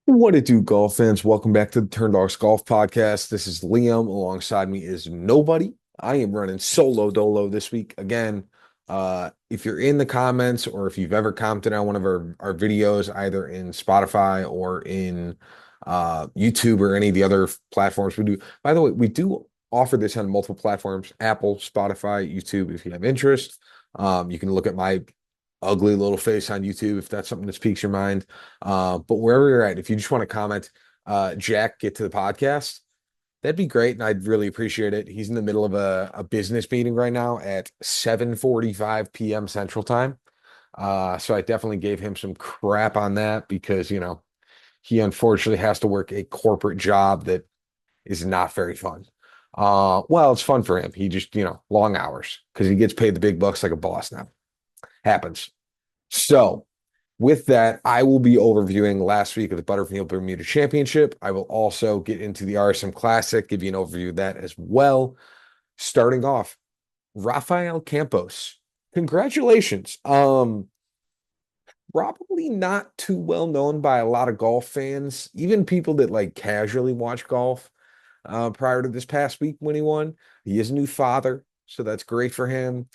What it do, golf fans? Welcome back to the Turn Dogs Golf Podcast. This is Liam. Alongside me is nobody. I am running solo dolo this week. Again, if you're in the comments or if you've ever commented on one of our videos, either in Spotify or in YouTube or any of the other platforms we do. By the way, we do offer this on multiple platforms: Apple, Spotify, YouTube, if you have interest. You can look at my ugly little face on YouTube if that's something that speaks your mind. But wherever you're at, if you just want to comment, Jack, get to the podcast, that'd be great. And I'd really appreciate it. He's in the middle of a business meeting right now at 7:45 p.m. Central Time. So I definitely gave him some crap on that because, he unfortunately has to work a corporate job that is not very fun. Well, it's fun for him. He just, long hours because he gets paid the big bucks like a boss now. Happens. So, with that, I will be overviewing last week of the Butterfield Bermuda Championship. I will also get into the RSM Classic, give you an overview of that as well. Starting off, Rafael Campos. Congratulations. Probably not too well known by a lot of golf fans, even people that like casually watch golf prior to this past week when he won. He is a new father, so that's great for him.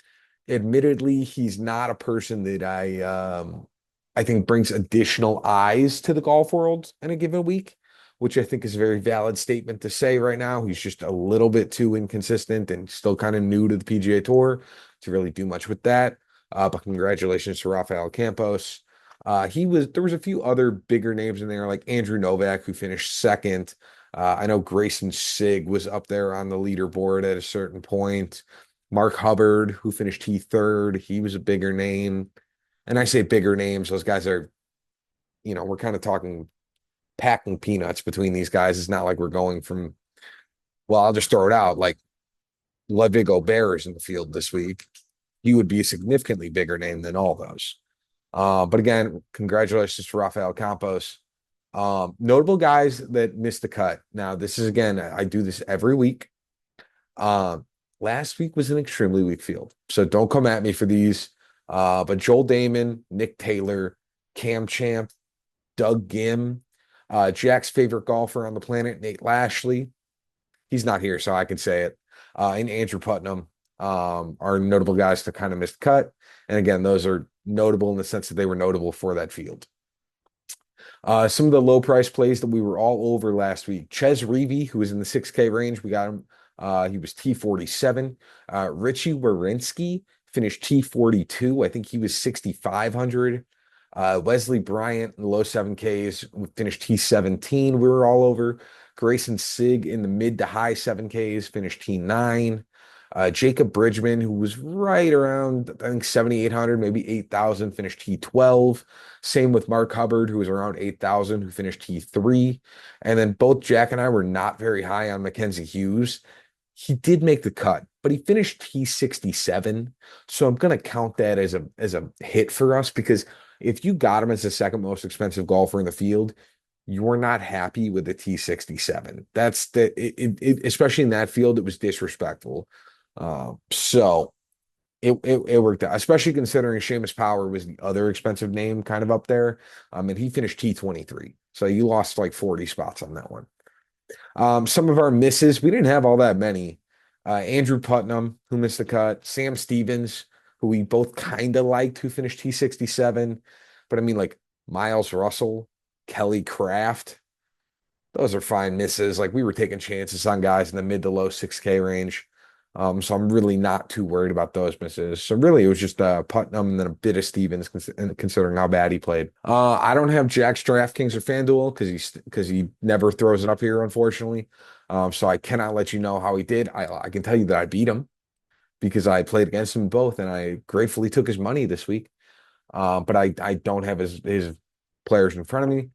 Admittedly, he's not a person that I think brings additional eyes to the golf world in a given week, which I think is a very valid statement to say right now. He's just a little bit too inconsistent and still kind of new to the PGA Tour to really do much with that. But congratulations to Rafael Campos. There was a few other bigger names in there, like Andrew Novak, who finished second. I know Grayson Sigg was up there on the leaderboard at a certain point. Mark Hubbard, who finished third, he was a bigger name. And I say bigger names, those guys are, we're kind of talking packing peanuts between these guys. It's not like we're going from, well, I'll just throw it out, like Ludwig Bear is in the field this week. He would be a significantly bigger name than all those. But again, congratulations to Rafael Campos. Notable guys that missed the cut. Now, this is again, I do this every week. Last week was an extremely weak field, so don't come at me for these. But Joel Damon, Nick Taylor, Cam Champ, Doug Gim, Jack's favorite golfer on the planet, Nate Lashley. He's not here, so I can say it. And Andrew Putnam are notable guys to kind of miss the cut. And again, those are notable in the sense that they were notable for that field. Some of the low price plays that we were all over last week. Ches Reavie, who was in the 6K range, we got him. He was T47. Richie Warinsky finished T42. I think he was 6,500. Wesley Bryant in the low 7Ks finished T17. We were all over. Grayson Sigg in the mid to high 7Ks finished T9. Jacob Bridgman, who was right around, I think, 7,800, maybe 8,000, finished T12. Same with Mark Hubbard, who was around 8,000, who finished T3. And then both Jack and I were not very high on Mackenzie Hughes. He did make the cut, but he finished T67. So I'm going to count that as a hit for us because if you got him as the second most expensive golfer in the field, you're not happy with the T67. That's especially in that field, it was disrespectful. So it worked out, especially considering Seamus Power was the other expensive name kind of up there. And he finished T23. So you lost like 40 spots on that one. Some of our misses, we didn't have all that many. Andrew Putnam, who missed the cut, Sam Stevens, who we both kind of liked, who finished T67. But I mean, like Miles Russell, Kelly Craft, those are fine misses. Like we were taking chances on guys in the mid to low 6K range. So I'm really not too worried about those misses. So really, it was just Putnam and then a bit of Stevens, considering how bad he played. I don't have Jack's DraftKings or FanDuel because he never throws it up here, unfortunately. So I cannot let you know how he did. I can tell you that I beat him because I played against him both, and I gratefully took his money this week. But I don't have his players in front of me.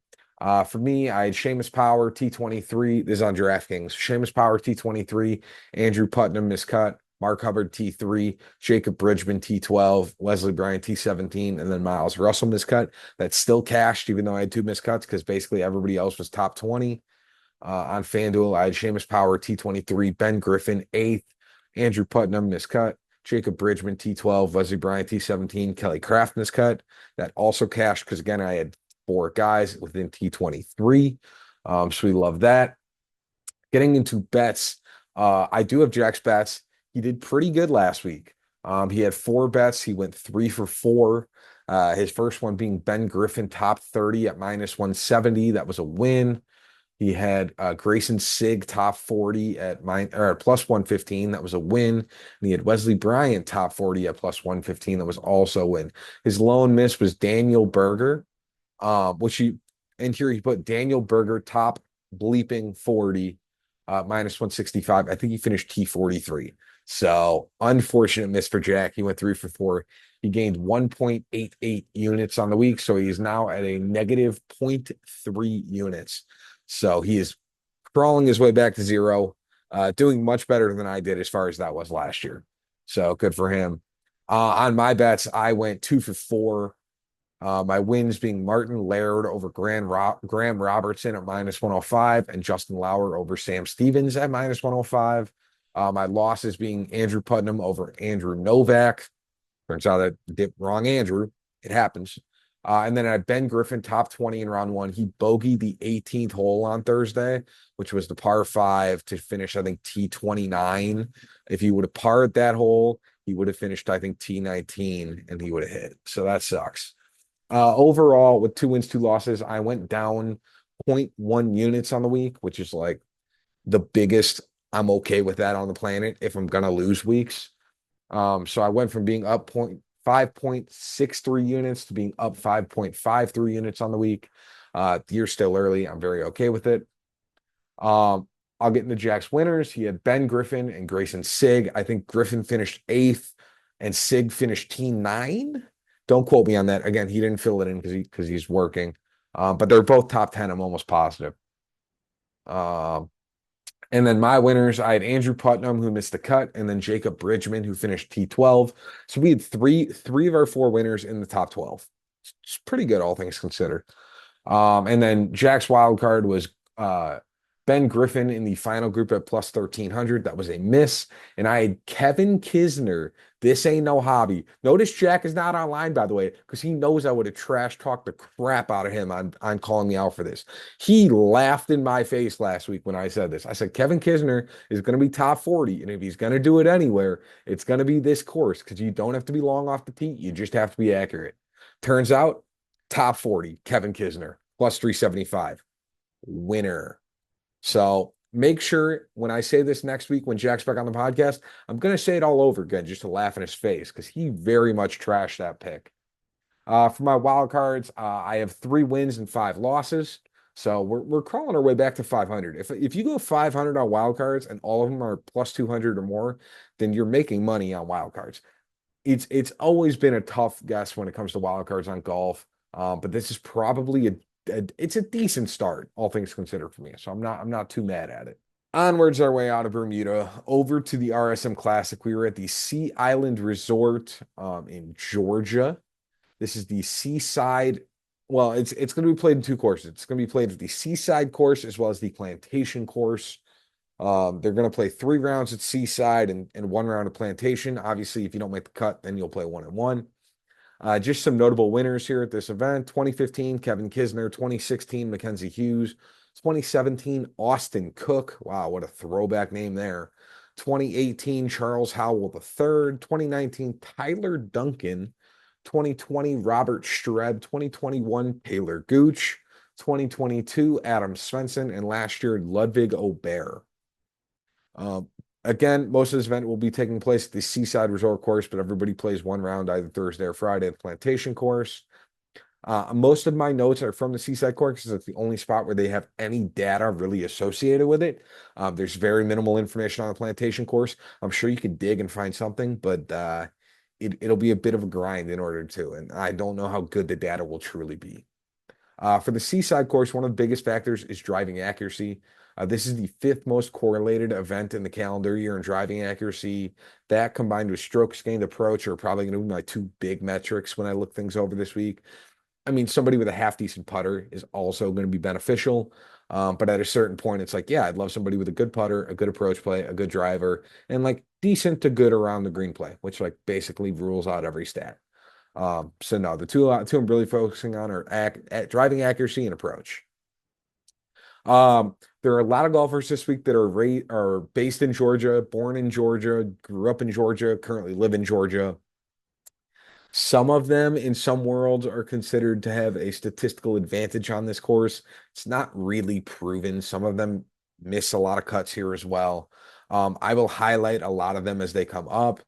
For me, I had Seamus Power, T23. This is on DraftKings. Seamus Power, T23. Andrew Putnam, miscut. Mark Hubbard, T3. Jacob Bridgman, T12. Wesley Bryant, T17. And then Miles Russell, miscut. That's still cashed, even though I had two miscuts, because basically everybody else was top 20. On FanDuel, I had Seamus Power, T23. Ben Griffin, 8th. Andrew Putnam, miscut. Jacob Bridgman, T12. Wesley Bryant, T17. Kelly Craft, miscut. That also cashed, because again, I had 4 guys within T23. So we love that. Getting into bets, I do have Jack's bets. He did pretty good last week. He had 4 bets. He went 3 for 4. His first one being Ben Griffin, top 30 at minus 170. That was a win. He had Grayson Sig top 40 at plus 115. That was a win. And he had Wesley Bryant top 40 at plus 115. That was also a win. His lone miss was Daniel Berger, which he, and here he put Daniel Berger top bleeping 40, minus 165. I think he finished T43. So unfortunate miss for Jack. He went 3 for 4. He gained 1.88 units on the week. So he is now at a negative zero point 0.3 units. So he is crawling his way back to zero, doing much better than I did as far as that was last year. So good for him. On my bets, I went 2 for 4. My wins being Martin Laird over Graham Robertson at minus 105 and Justin Lauer over Sam Stevens at minus 105. My losses being Andrew Putnam over Andrew Novak. Turns out I did wrong Andrew. It happens. And then I had Ben Griffin, top 20 in round 1. He bogeyed the 18th hole on Thursday, which was the par 5 to finish, I think, T29. If he would have parred that hole, he would have finished, I think, T19, and he would have hit. So that sucks. Overall, with 2 wins, 2 losses, I went down zero point 0.1 units on the week, which is like the biggest. I'm okay with that on the planet if I'm going to lose weeks. So I went from being up 5.63 units to being up 5.53 units on the week. The year's still early. I'm very okay with it. I'll get into Jack's winners. He had Ben Griffin and Grayson Sig. I think Griffin finished 8th and Sig finished T9. Don't quote me on that. Again, he didn't fill it in because he's working. But they're both top 10. I'm almost positive. And then my winners, I had Andrew Putnam, who missed the cut, and then Jacob Bridgman, who finished T12. So we had three of our 4 winners in the top 12. It's pretty good, all things considered. And then Jack's wild card was Ben Griffin in the final group at plus 1,300. That was a miss. And I had Kevin Kisner. This ain't no hobby. Notice Jack is not online, by the way, because he knows I would have trash talked the crap out of him on calling me out for this. He laughed in my face last week when I said this. I said, Kevin Kisner is going to be top 40. And if he's going to do it anywhere, it's going to be this course because you don't have to be long off the tee. You just have to be accurate. Turns out, top 40, Kevin Kisner, plus 375. Winner. So make sure when I say this next week, when Jack's back on the podcast, I'm going to say it all over again just to laugh in his face because he very much trashed that pick. For my wild cards, I have 3 wins and 5 losses. So we're crawling our way back to 500. If you go 500 on wild cards and all of them are plus 200 or more, then you're making money on wild cards. It's always been a tough guess when it comes to wild cards on golf. But this is probably it's a decent start, all things considered for me. So I'm not too mad at it. Onwards our way out of Bermuda over to the RSM Classic. We were at the Sea Island Resort in Georgia. This is the Seaside. Well, it's going to be played in 2 courses. It's going to be played at the Seaside course as well as the Plantation course. They're going to play 3 rounds at Seaside and 1 round of Plantation. Obviously, if you don't make the cut, then you'll play 1 and 1. Just some notable winners here at this event. 2015, Kevin Kisner. 2016, Mackenzie Hughes. 2017, Austin Cook. Wow, what a throwback name there. 2018, Charles Howell III. 2019, Tyler Duncan. 2020, Robert Streb. 2021, Taylor Gooch. 2022, Adam Svensson. And last year, Ludwig Aubert. Again, most of this event will be taking place at the Seaside Resort course, but everybody plays 1 round either Thursday or Friday at the Plantation course. Most of my notes are from the Seaside course because it's the only spot where they have any data really associated with it. There's very minimal information on the Plantation course. I'm sure you can dig and find something, but it'll be a bit of a grind in order to, and I don't know how good the data will truly be. For the Seaside course, one of the biggest factors is driving accuracy. This is the 5th most correlated event in the calendar year in driving accuracy. That combined with strokes gained approach are probably going to be my 2 big metrics when I look things over this week. I mean, somebody with a half decent putter is also going to be beneficial. But at a certain point, it's like, yeah, I'd love somebody with a good putter, a good approach play, a good driver, and like decent to good around the green play, which like basically rules out every stat. So no, the two I'm really focusing on are driving accuracy and approach. There are a lot of golfers this week that are based in Georgia, born in Georgia, grew up in Georgia, currently live in Georgia. Some of them in some worlds are considered to have a statistical advantage on this course. It's not really proven. Some of them miss a lot of cuts here as well. I will highlight a lot of them as they come up.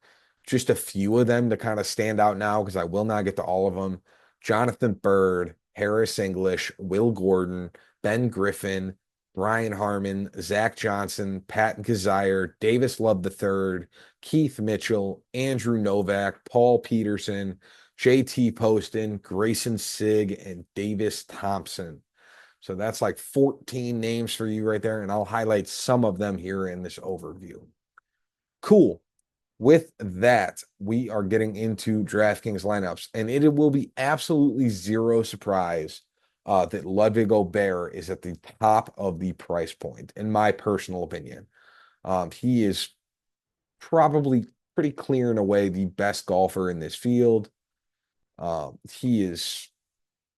Just a few of them to kind of stand out now because I will not get to all of them. Jonathan Bird, Harris English, Will Gordon, Ben Griffin, Brian Harmon, Zach Johnson, Patton Kazire, Davis Love III, Keith Mitchell, Andrew Novak, Paul Peterson, JT Poston, Grayson Sigg, and Davis Thompson. So that's like 14 names for you right there, and I'll highlight some of them here in this overview. Cool. With that, we are getting into DraftKings lineups, and it will be absolutely zero surprise that Ludwig Gobert is at the top of the price point, in my personal opinion. He is probably pretty clear and away the best golfer in this field. He is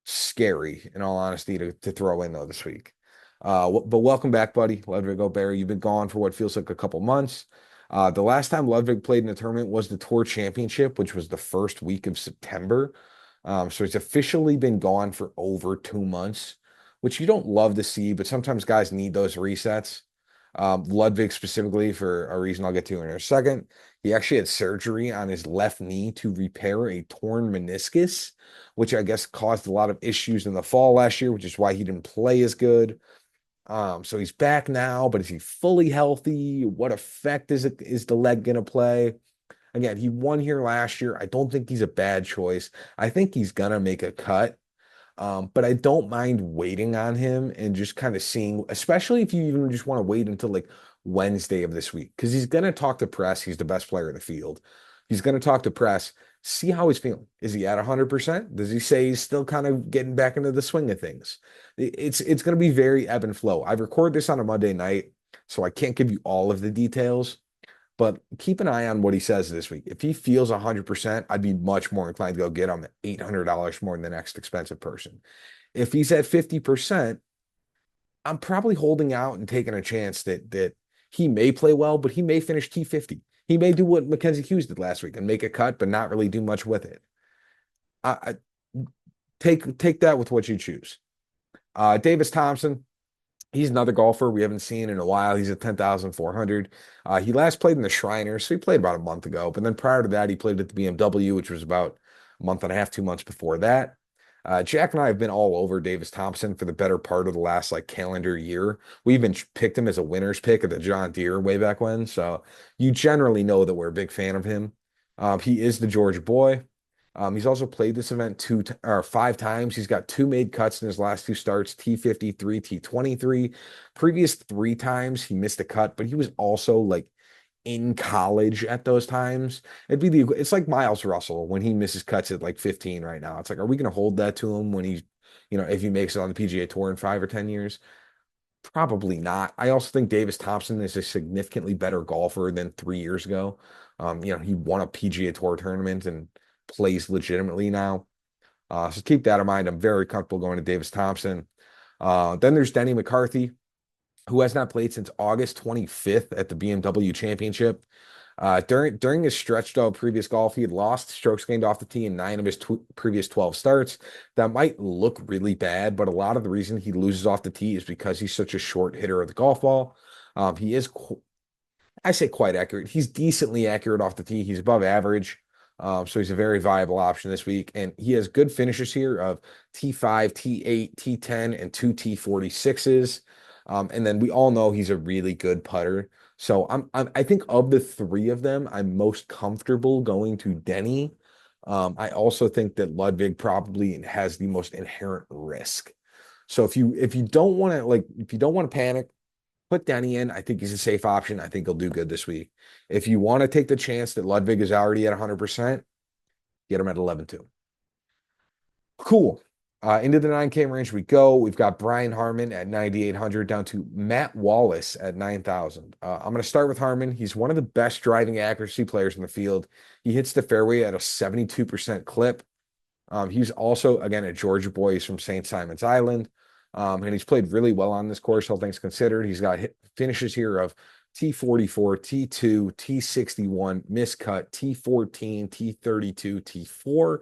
scary, in all honesty, to throw in though this week. But welcome back, buddy, Ludwig Gobert. You've been gone for what feels like a couple months. The last time Ludwig played in a tournament was the Tour Championship, which was the first week of September. So he's officially been gone for over 2 months, which you don't love to see, but sometimes guys need those resets. Ludwig specifically, for a reason I'll get to in a second. He actually had surgery on his left knee to repair a torn meniscus, which I guess caused a lot of issues in the fall last year, which is why he didn't play as good. So he's back now, but is he fully healthy? What effect is the leg gonna play? Again, he won here last year. I don't think he's a bad choice. I think he's gonna make a cut. But I don't mind waiting on him and just kind of seeing, especially if you even just want to wait until like Wednesday of this week, because he's going to talk to press. He's the best player in the field. He's going to talk to press, see how he's feeling. Is he at 100%? Does he say he's still kind of getting back into the swing of things? It's going to be very ebb and flow. I record this on a Monday night, so I can't give you all of the details. But keep an eye on what he says this week. If he feels 100%, I'd be much more inclined to go get him $800 more than the next expensive person. If he's at 50%, I'm probably holding out and taking a chance that he may play well, but he may finish T50. He may do what Mackenzie Hughes did last week and make a cut, but not really do much with it. I take that with what you choose. Davis Thompson, he's another golfer we haven't seen in a while. He's at 10,400. He last played in the Shriners, so he played about a month ago. But then prior to that, he played at the BMW, which was about a month and a half, 2 months before that. Jack and I have been all over Davis Thompson for the better part of the last like calendar year. We even picked him as a winner's pick at the John Deere way back when. So you generally know that we're a big fan of him. He is the Georgia boy. He's also played this event 5 times. He's got 2 made cuts in his last 2 starts, T53, T23. Previous 3 times he missed a cut, but he was also like in college at those times. It's like Miles Russell when he misses cuts at like 15 right now. It's like, are we going to hold that to him when if he makes it on the PGA Tour in 5 or 10 years? Probably not. I also think Davis Thompson is a significantly better golfer than 3 years ago. He won a PGA Tour tournament and plays legitimately now. So keep that in mind. I'm very comfortable going to Davis Thompson. Then there's Denny McCarthy, who has not played since August 25th at the BMW Championship. During his stretch of previous golf, he had lost strokes gained off the tee in 9 of his previous 12 starts. That might look really bad, but a lot of the reason he loses off the tee is because he's such a short hitter of the golf ball. He is, I say quite accurate. He's decently accurate off the tee. He's above average. So he's a very viable option this week. And he has good finishes here of T5, T8, T10, and 2 T46s. And then we all know he's a really good putter. So I think of the 3 of them, I'm most comfortable going to Denny. I also think that Ludwig probably has the most inherent risk. So if you don't want to panic, put Denny in. I think he's a safe option. I think he'll do good this week. If you want to take the chance that Ludwig is already at 100%, get him at 11-2. Cool. Into the 9K range we go. We've got Brian Harmon at 9,800 down to Matt Wallace at 9,000. I'm going to start with Harmon. He's one of the best driving accuracy players in the field. He hits the fairway at a 72% clip. He's also, again, a Georgia boy. He's from St. Simon's Island. And he's played really well on this course, all things considered. He's got finishes here of T44, T2, T61, miscut, T14, T32, T4.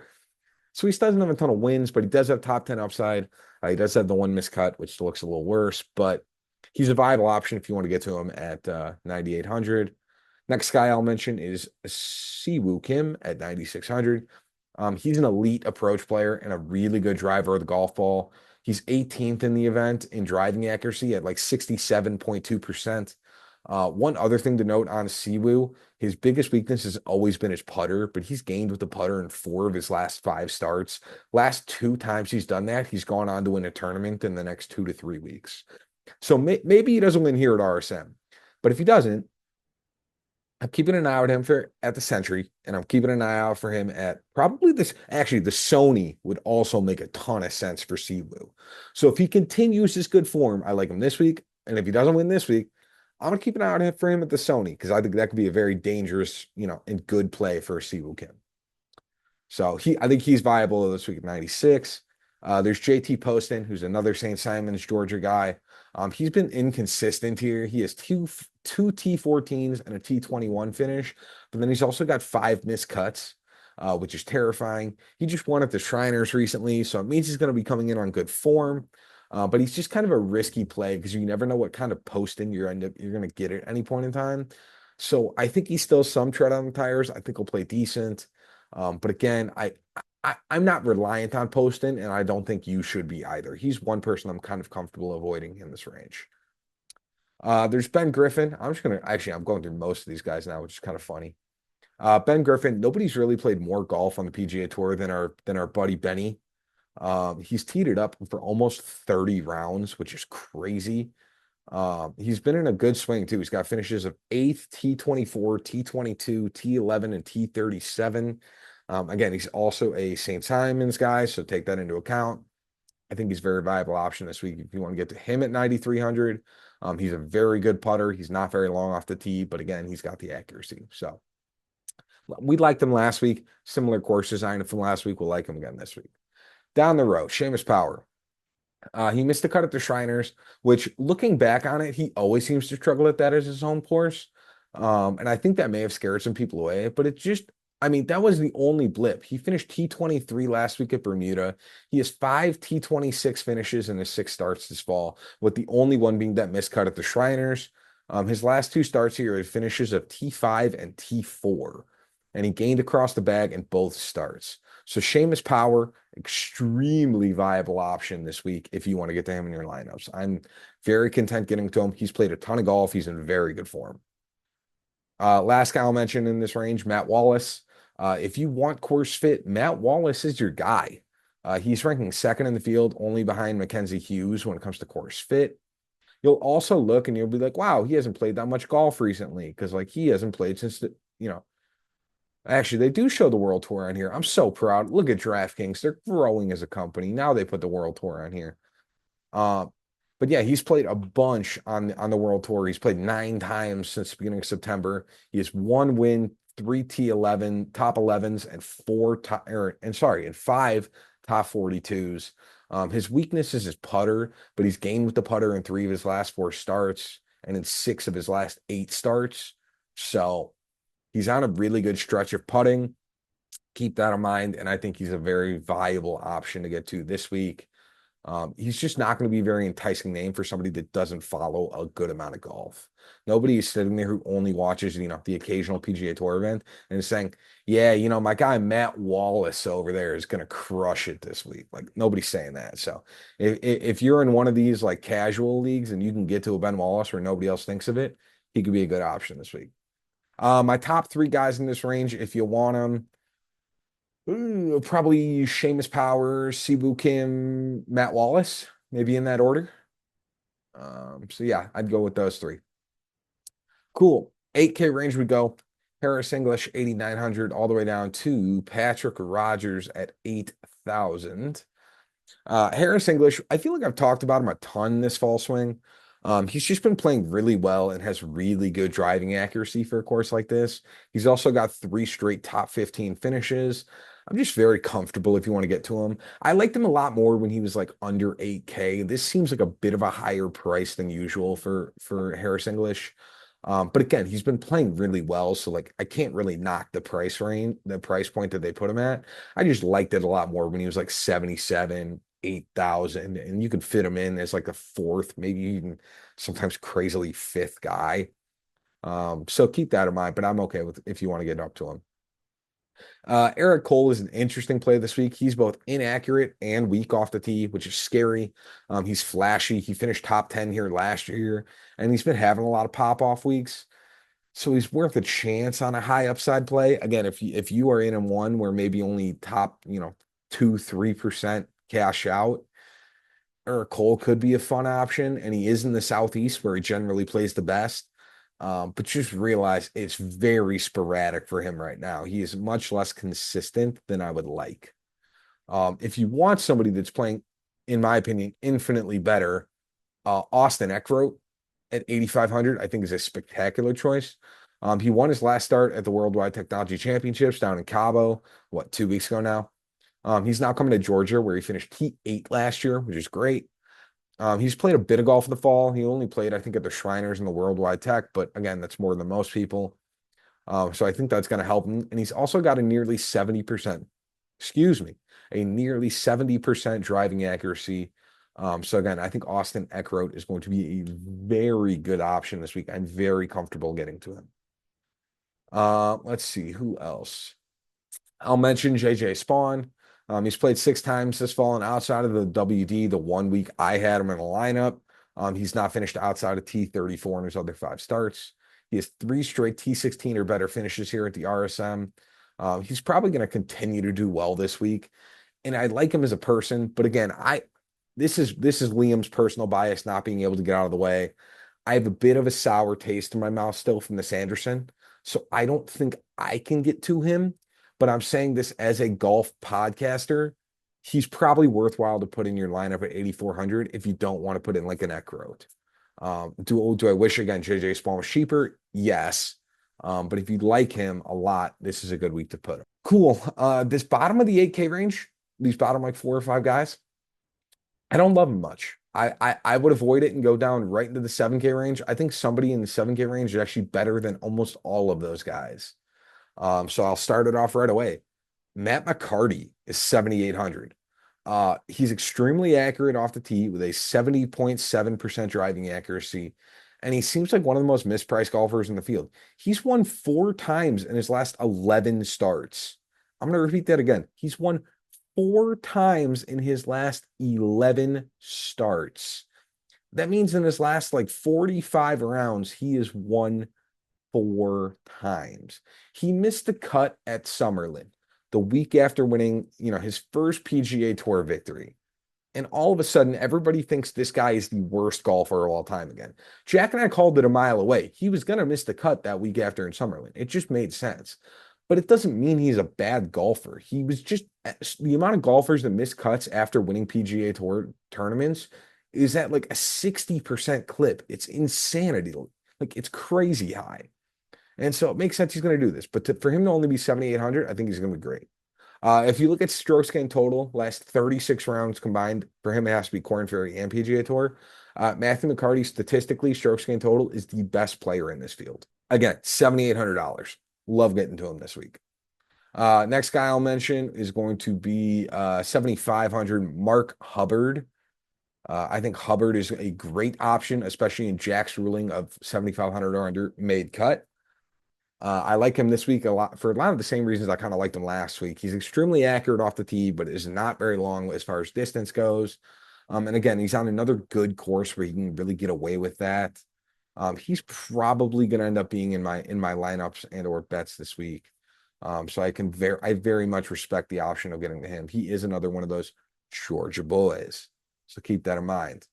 So he doesn't have a ton of wins, but he does have top 10 upside. He does have the one miscut, which looks a little worse, but he's a viable option if you want to get to him at 9,800. Next guy I'll mention is Siwoo Kim at 9,600. He's an elite approach player and a really good driver of the golf ball. He's 18th in the event in driving accuracy at like 67.2%. One other thing to note on Siwoo, his biggest weakness has always been his putter, but he's gained with the putter in 4 of his last 5 starts. Last 2 times he's done that, he's gone on to win a tournament in the next 2 to 3 weeks. So maybe he doesn't win here at RSM, but if he doesn't, I'm keeping an eye out him at the Century, and I'm keeping an eye out for him at probably this. Actually, the Sony would also make a ton of sense for Siwoo. So if he continues his good form, I like him this week. And if he doesn't win this week, I'm gonna keep an eye out for him at the Sony because I think that could be a very dangerous, and good play for Siwoo Kim. So I think he's viable this week at 96. There's JT Poston, who's another St. Simon's, Georgia guy. He's been inconsistent here. He has two T14s and a T21 finish, but then he's also got 5 missed cuts, which is terrifying. He just won at the Shriners recently, so it means he's going to be coming in on good form. But he's just kind of a risky play because you never know what kind of Poston you're going to get at any point in time. So I think he's still some tread on the tires. I think he'll play decent. But again, I'm not reliant on Poston, and I don't think you should be either. He's one person I'm kind of comfortable avoiding in this range. There's Ben Griffin. I'm going through most of these guys now, which is kind of funny. Ben Griffin, nobody's really played more golf on the PGA Tour than our buddy Benny. He's teed it up for almost 30 rounds, which is crazy. He's been in a good swing too. He's got finishes of 8th, T24, T22, T11, and T37. Again, he's also a St. Simon's guy, so take that into account. I think he's a very viable option this week if you want to get to him at 9,300. He's a very good putter. He's not very long off the tee, but again, he's got the accuracy. So we liked him last week. Similar course design from last week. We'll like him again this week. Down the road, Seamus Power. He missed the cut at the Shriners, which looking back on it, he always seems to struggle at that as his home course. And I think that may have scared some people away, but that was the only blip. He finished T23 last week at Bermuda. He has 5 T26 finishes in his 6 starts this fall, with the only one being that miscut at the Shriners. His last 2 starts here are finishes of T5 and T4, and he gained across the bag in both starts. So Seamus Power, extremely viable option this week if you want to get to him in your lineups. I'm very content getting to him. He's played a ton of golf. He's in very good form. Last guy I'll mention in this range, Matt Wallace. If you want course fit, Matt Wallace is your guy. He's ranking 2nd in the field, only behind Mackenzie Hughes when it comes to course fit. You'll also look and you'll be like, wow, he hasn't played that much golf recently because he hasn't played since Actually, they do show the World Tour on here. I'm so proud. Look at DraftKings. They're growing as a company. Now they put the World Tour on here. But yeah, he's played a bunch on the World Tour. He's played 9 times since the beginning of September. He has 1 win, 3 T11 top 11s, and 5 top 42s. His weakness is his putter, but he's gained with the putter in 3 of his last 4 starts and in 6 of his last 8 starts. So he's on a really good stretch of putting. Keep that in mind. And I think he's a very viable option to get to this week. He's just not going to be a very enticing name for somebody that doesn't follow a good amount of golf. Nobody is sitting there who only watches, the occasional PGA Tour event and is saying, yeah, my guy Matt Wallace over there is going to crush it this week. Like nobody's saying that. So if you're in one of these like casual leagues and you can get to a Ben Wallace where nobody else thinks of it, he could be a good option this week. My top 3 guys in this range, if you want them, probably Seamus Power, Siwoo Kim, Matt Wallace, maybe in that order. So yeah, I'd go with those 3. Cool. 8K range we go. Harris English, 8,900, all the way down to Patrick Rogers at 8,000. Harris English, I feel like I've talked about him a ton this fall swing. He's just been playing really well and has really good driving accuracy for a course like this. He's also got 3 straight top 15 finishes. I'm just very comfortable if you want to get to him. I liked him a lot more when he was like under 8K. This seems like a bit of a higher price than usual for Harris English. But again, he's been playing really well, so like I can't really knock the price range, the price point that they put him at. I just liked it a lot more when he was like 77, 8,000, and you could fit him in as like a fourth, maybe even sometimes crazily fifth guy. So keep that in mind, but I'm okay with if you want to get up to him. Eric Cole is an interesting play this week. He's both inaccurate and weak off the tee, which is scary. He's flashy. He finished top 10 here last year, and he's been having a lot of pop-off weeks. So he's worth a chance on a high upside play. Again, if you are in one where maybe only top, 2-3% cash out, Eric Cole could be a fun option, and he is in the Southeast where he generally plays the best. But just realize it's very sporadic for him right now. He is much less consistent than I would like. If you want somebody that's playing, in my opinion, infinitely better, Austin Eckroat at 8,500, I think is a spectacular choice. He won his last start at the Worldwide Technology Championships down in Cabo, 2 weeks ago now. He's now coming to Georgia where he finished T8 last year, which is great. He's played a bit of golf in the fall. He only played, I think, at the Shriners and the Worldwide Tech, but again, that's more than most people. So I think that's going to help him. And he's also got a nearly 70%, excuse me, a nearly 70% driving accuracy. So again, I think Austin Eckroat is going to be a very good option this week. I'm very comfortable getting to him. Let's see who else. I'll mention JJ Spawn. He's played 6 times this fall, and outside of the WD, the 1 week I had him in a lineup, he's not finished outside of T34 in his other 5 starts. He has 3 straight T16 or better finishes here at the RSM. He's probably going to continue to do well this week, and I like him as a person. But again, this is Liam's personal bias, not being able to get out of the way. I have a bit of a sour taste in my mouth still from the Sanderson, so I don't think I can get to him. But I'm saying this as a golf podcaster. He's probably worthwhile to put in your lineup at 8,400 if you don't want to put in like an Eckroat. Do I wish again JJ Spawn was cheaper? Yes. But if you like him a lot, this is a good week to put him. Cool. This bottom of the 8K range, these bottom like 4 or 5 guys, I don't love them much. I would avoid it and go down right into the 7K range. I think somebody in the 7K range is actually better than almost all of those guys. So I'll start it off right away. Matt McCarty is 7,800. He's extremely accurate off the tee with a 70.7% driving accuracy, and he seems like one of the most mispriced golfers in the field. He's won 4 times in his last 11 starts. I'm going to repeat that again. He's won 4 times in his last 11 starts. That means in his last like 45 rounds, he has won 4 times. He missed the cut at Summerlin the week after winning, his first PGA Tour victory. And all of a sudden, everybody thinks this guy is the worst golfer of all time again. Jack and I called it a mile away. He was going to miss the cut that week after in Summerlin. It just made sense. But it doesn't mean he's a bad golfer. He was just the amount of golfers that miss cuts after winning PGA Tour tournaments is at like a 60% clip. It's insanity. Like it's crazy high. And so it makes sense he's going to do this. But for him to only be 7,800, I think he's going to be great. If you look at strokes gained total, last 36 rounds combined, for him, it has to be Corn Ferry and PGA Tour. Matthew McCarty, statistically, strokes gained total is the best player in this field. Again, $7,800. Love getting to him this week. Next guy I'll mention is going to be 7,500, Mark Hubbard. I think Hubbard is a great option, especially in Jack's ruling of 7,500 or under made cut. I like him this week a lot for a lot of the same reasons I kind of liked him last week. He's extremely accurate off the tee, but is not very long as far as distance goes. And again, he's on another good course where he can really get away with that. He's probably going to end up being in my lineups and or bets this week. So I very much respect the option of getting to him. He is another one of those Georgia boys. So keep that in mind.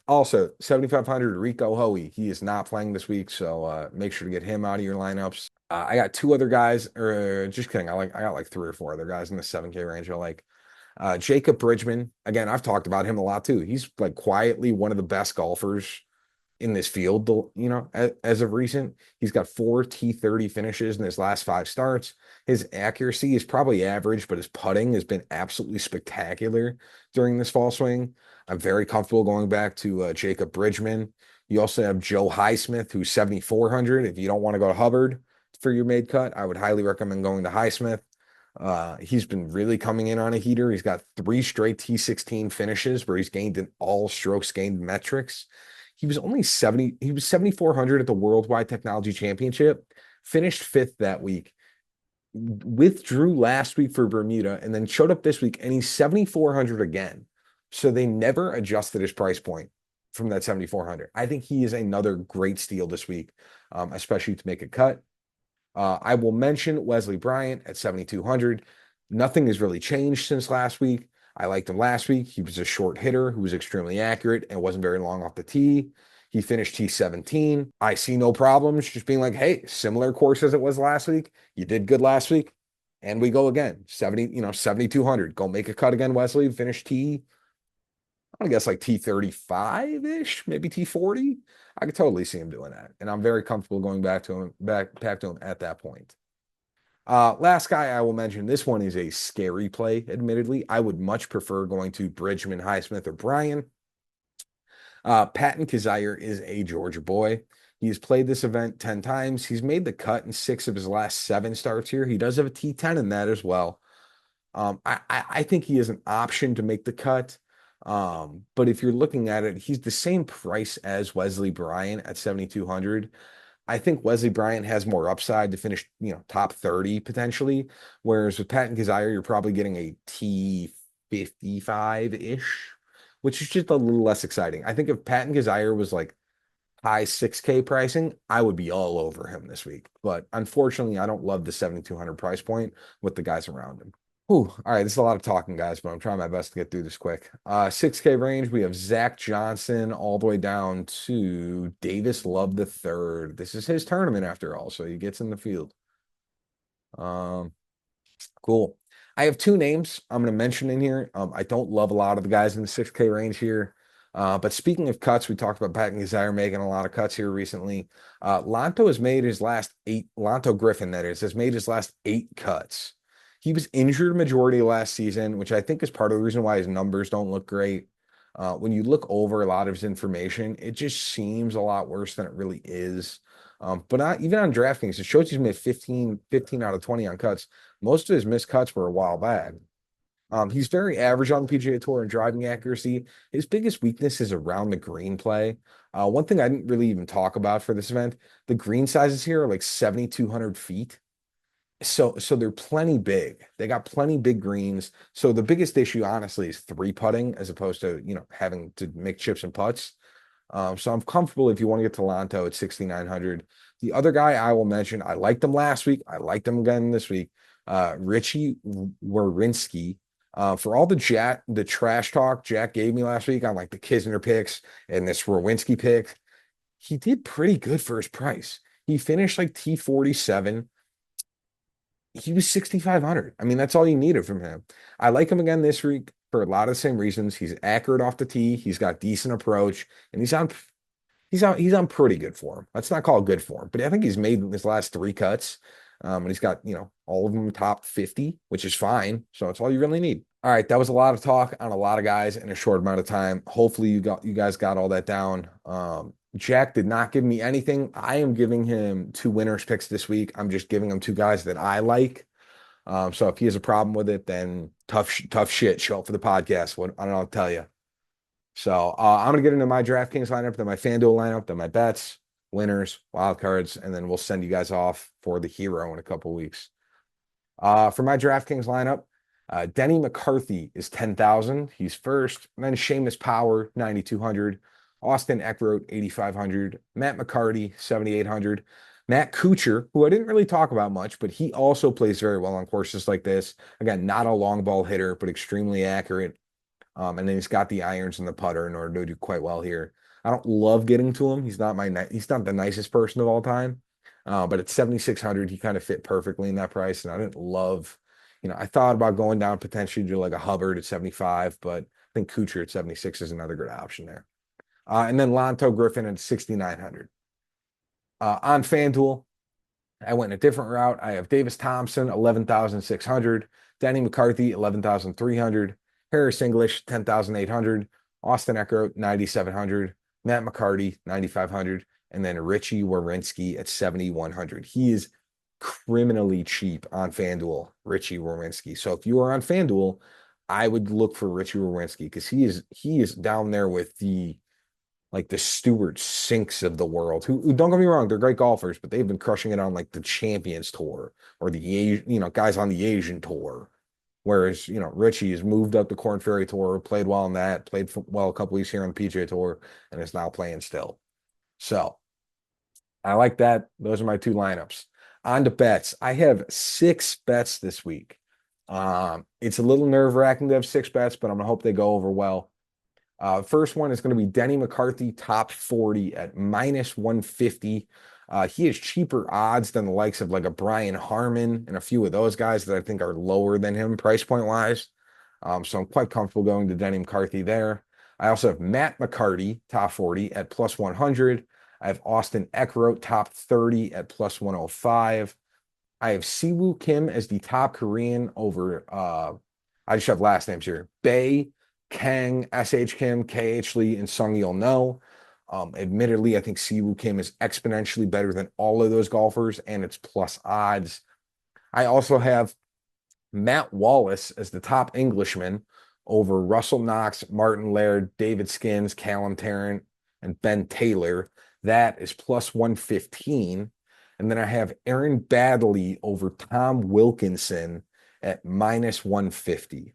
Also 7,500 Rico Hoey. He is not playing this week, so make sure to get him out of your lineups. I got 2 other guys, or just kidding. I got like 3 or 4 other guys in the 7K range. I like Jacob Bridgman. Again, I've talked about him a lot too. He's like quietly one of the best golfers in this field, as of recent. He's got 4 T30 finishes in his last 5 starts. His accuracy is probably average, but his putting has been absolutely spectacular during this fall swing. I'm very comfortable going back to Jacob Bridgman. You also have Joe Highsmith, who's 7,400. If you don't want to go to Hubbard for your made cut, I would highly recommend going to Highsmith. He's been really coming in on a heater. He's got 3 straight T16 finishes where he's gained in all strokes gained metrics. He was 7,400 at the Worldwide Technology Championship, finished fifth that week, withdrew last week for Bermuda, and then showed up this week, and he's 7,400 again. So they never adjusted his price point from that 7,400. I think he is another great steal this week, especially to make a cut. I will mention Wesley Bryant at 7,200. Nothing has really changed since last week. I liked him last week. He was a short hitter who was extremely accurate and wasn't very long off the tee. He finished T17. I see no problems just being like, hey, similar course as it was last week. You did good last week. And we go again. 7,200. Go make a cut again, Wesley. Finish I guess like T35-ish, maybe T40. I could totally see him doing that. And I'm very comfortable going back to him at that point. Last guy I will mention, this one is a scary play, admittedly. I would much prefer going to Bridgman, Highsmith, or Bryan. Patton Kizzire is a Georgia boy. He's played this event 10 times. He's made the cut in 6 of his last 7 starts here. He does have a T10 in that as well. I think he is an option to make the cut. But if you're looking at it, he's the same price as Wesley Bryant at 7,200. I think Wesley Bryant has more upside to finish, top 30 potentially. Whereas with Patton Kizzire, you're probably getting a T55-ish, which is just a little less exciting. I think if Patton Kizzire was like high 6K pricing, I would be all over him this week. But unfortunately, I don't love the 7,200 price point with the guys around him. Whew. All right, this is a lot of talking, guys, but I'm trying my best to get through this quick. 6K range, we have Zach Johnson all the way down to Davis Love the third. This is his tournament after all, so he gets in the field. Cool. I have 2 names I'm going to mention in here. I don't love a lot of the guys in the 6K range here. But speaking of cuts, we talked about Patton Kizzire making a lot of cuts here recently. Lanto has made his last 8, Lanto Griffin, that is, has made his last 8 cuts. He was injured majority last season, which I think is part of the reason why his numbers don't look great. When you look over a lot of his information, it just seems a lot worse than it really is. But not even on DraftKings, it shows he's made 15 out of 20 on cuts. Most of his missed cuts were a while back. He's very average on the PGA Tour in driving accuracy. His biggest weakness is around the green play. One thing I didn't really even talk about for this event, the green sizes here are like 7,200 feet. So they're plenty big. They got plenty big greens. So the biggest issue, honestly, is 3 putting as opposed to, having to make chips and putts. So I'm comfortable if you want to get to Lanto at 6,900. The other guy I will mention, I liked him last week. I liked him again this week. Richie Warinsky. For all the trash talk Jack gave me last week on like the Kisner picks and this Rowinski pick, he did pretty good for his price. He finished like T47. He was 6,500. I mean, that's all you needed from him. I like him again this week for a lot of the same reasons. He's accurate off the tee. He's got decent approach, and he's on pretty good form. Let's not call it good form, but I think he's made his last 3 cuts. And he's got, all of them top 50, which is fine. So that's all you really need. All right, that was a lot of talk on a lot of guys in a short amount of time. Hopefully you guys got all that down. Jack did not give me anything. I am giving him 2 winners picks this week. I'm just giving him 2 guys that I like. So if he has a problem with it, then tough shit. Show up for the podcast. What I don't know what to tell you. So I'm gonna get into my DraftKings lineup, then my FanDuel lineup, then my bets, winners, wild cards, and then we'll send you guys off for the hero in a couple weeks. For my DraftKings lineup, Denny McCarthy is 10,000. He's first. And then Seamus Power, 9,200. Austin Eckroat, 8,500. Matt McCarty, 7,800. Matt Kuchar, who I didn't really talk about much, but he also plays very well on courses like this. Again, not a long ball hitter, but extremely accurate. And then he's got the irons and the putter in order to do quite well here. I don't love getting to him. He's not the nicest person of all time. But at 7,600, he kind of fit perfectly in that price. And I didn't love, I thought about going down potentially to like a Hubbard at 75, but I think Kuchar at 76 is another good option there. And then Lonto Griffin at 6,900. On FanDuel, I went a different route. I have Davis Thompson, 11,600. Danny McCarthy, 11,300. Harris English, 10,800. Austin Eckler, 9,700. Matt McCarty, 9,500. And then Richie Werenski at 7,100. He is criminally cheap on FanDuel, Richie Werenski. So if you are on FanDuel, I would look for Richie Werenski because he is down there with the like the Stewart Sinks of the world, who don't get me wrong, they're great golfers, but they've been crushing it on like the Champions Tour or the guys on the Asian Tour. Whereas, Richie has moved up the Corn Ferry Tour, played well on that, played well a couple weeks here on the PGA Tour, and is now playing still. So I like that. Those are my two lineups. On to bets. I have 6 bets this week. It's a little nerve-wracking to have 6 bets, but I'm gonna hope they go over well. First one is going to be Denny McCarthy, top 40 at -150. He has cheaper odds than the likes of like a Brian Harmon and a few of those guys that I think are lower than him price point wise. So I'm quite comfortable going to Denny McCarthy there. I also have Matt McCarty, top 40 at +100. I have Austin Eckler, top 30 at +105. I have Siwoo Kim as the top Korean over, I just have last names here, Bae, Kang, S.H. Kim, K.H. Lee, and Sung Yeol No. Admittedly, I think Siwoo Kim is exponentially better than all of those golfers, and it's plus odds. I also have Matt Wallace as the top Englishman over Russell Knox, Martin Laird, David Skins, Callum Tarrant, and Ben Taylor. That is plus 115. And then I have Aaron Baddeley over Tom Wilkinson at -150.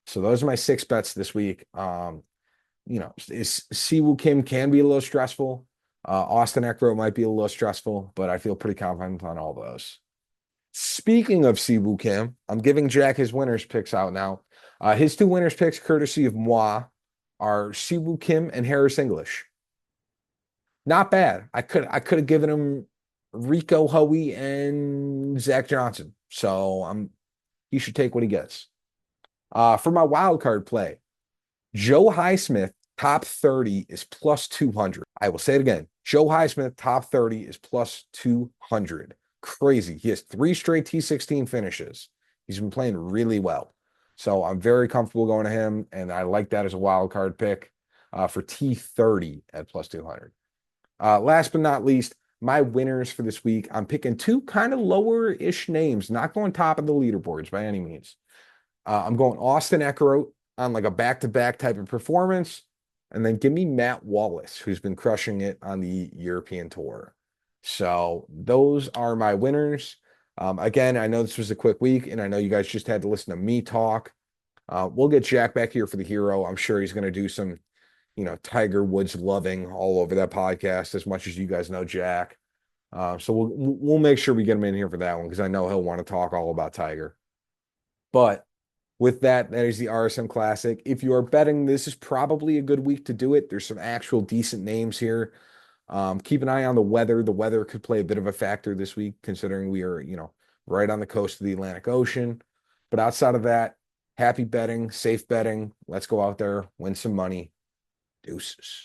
So those are my 6 bets this week. Siwoo Kim can be a little stressful. Austin Eckler might be a little stressful, but I feel pretty confident on all those. Speaking of Siwoo Kim, I'm giving Jack his winners picks out now. His 2 winners picks, courtesy of moi, are Siwoo Kim and Harris English. Not bad. I could have given him Rico Hoey and Zach Johnson. So he should take what he gets. For my wild card play, Joe Highsmith, top 30 is +200. I will say it again. Joe Highsmith, top 30 is +200. Crazy. He has 3 straight T16 finishes. He's been playing really well. So I'm very comfortable going to him, and I like that as a wild card pick for T30 at +200. Last but not least, my winners for this week, I'm picking 2 kind of lower-ish names, not going top of the leaderboards by any means. I'm going Austin Eckler on like a back-to-back type of performance, and then give me Matt Wallace, who's been crushing it on the European Tour. So those are my winners. Again, I know this was a quick week, and I know you guys just had to listen to me talk. We'll get Jack back here for the hero. I'm sure he's going to do some, Tiger Woods loving all over that podcast as much as you guys know Jack. So we'll make sure we get him in here for that one because I know he'll want to talk all about Tiger. But with that, that is the RSM Classic. If you are betting, this is probably a good week to do it. There's some actual decent names here. Keep an eye on the weather. The weather could play a bit of a factor this week, considering we are, right on the coast of the Atlantic Ocean. But outside of that, happy betting, safe betting. Let's go out there, win some money. Deuces.